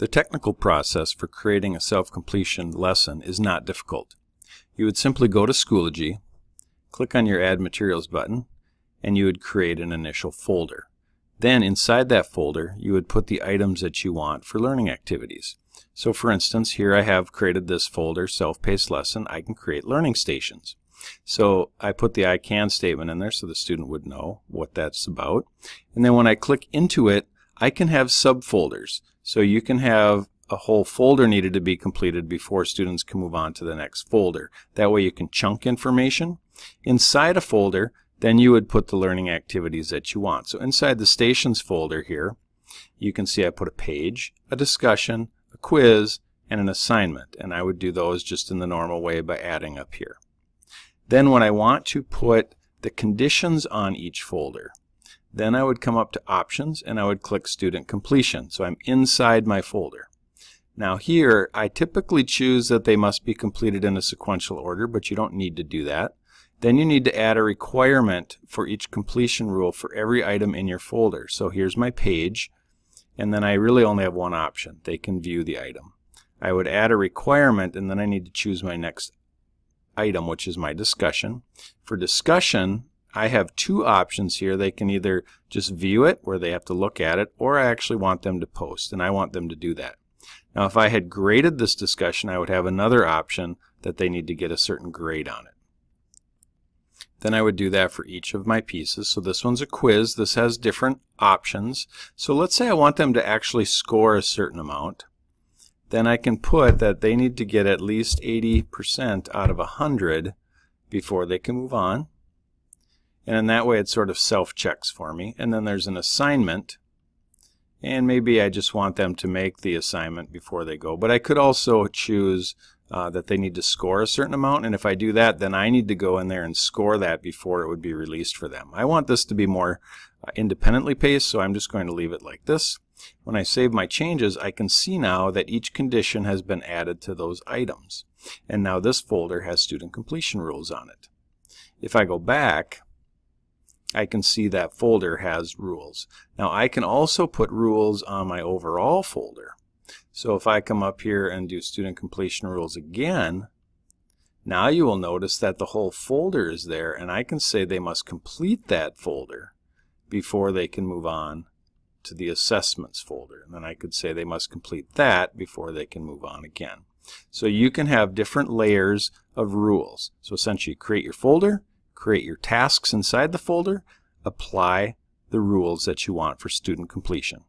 The technical process for creating a self-completion lesson is not difficult. You would simply go to Schoology, click on your Add Materials button, and you would create an initial folder. Then inside that folder, you would put the items that you want for learning activities. So for instance, here I have created this folder, Self-Paced Lesson. I can create learning stations. So I put the I can statement in there so the student would know what that's about. And then when I click into it, I can have subfolders. So you can have a whole folder needed to be completed before students can move on to the next folder. That way you can chunk information. Inside a folder, then you would put the learning activities that you want. So inside the stations folder here, you can see I put a page, a discussion, a quiz, and an assignment. And I would do those just in the normal way by adding up here. Then when I want to put the conditions on each folder, then I would come up to Options and I would click Student Completion. So I'm inside my folder. Now here, I typically choose that they must be completed in a sequential order, but you don't need to do that. Then you need to add a requirement for each completion rule for every item in your folder. So here's my page, and then I really only have one option. They can view the item. I would add a requirement, and then I need to choose my next item, which is my discussion. For discussion, I have two options here. They can either just view it, where they have to look at it, or I actually want them to post, and I want them to do that. Now if I had graded this discussion, I would have another option that they need to get a certain grade on it. Then I would do that for each of my pieces. So this one's a quiz. This has different options. So let's say I want them to actually score a certain amount. Then I can put that they need to get at least 80% out of 100 before they can move on. And in that way it sort of self-checks for me. And then there's an assignment. And maybe I just want them to make the assignment before they go. But I could also choose that they need to score a certain amount. And if I do that, then I need to go in there and score that before it would be released for them. I want this to be more independently paced, so I'm just going to leave it like this. When I save my changes, I can see now that each condition has been added to those items. And now this folder has student completion rules on it. If I go back, I can see that folder has rules. Now I can also put rules on my overall folder. So if I come up here and do student completion rules again, now you will notice that the whole folder is there, and I can say they must complete that folder before they can move on to the assessments folder. And then I could say they must complete that before they can move on again. So you can have different layers of rules. So essentially create your folder, create your tasks inside the folder, apply the rules that you want for student completion.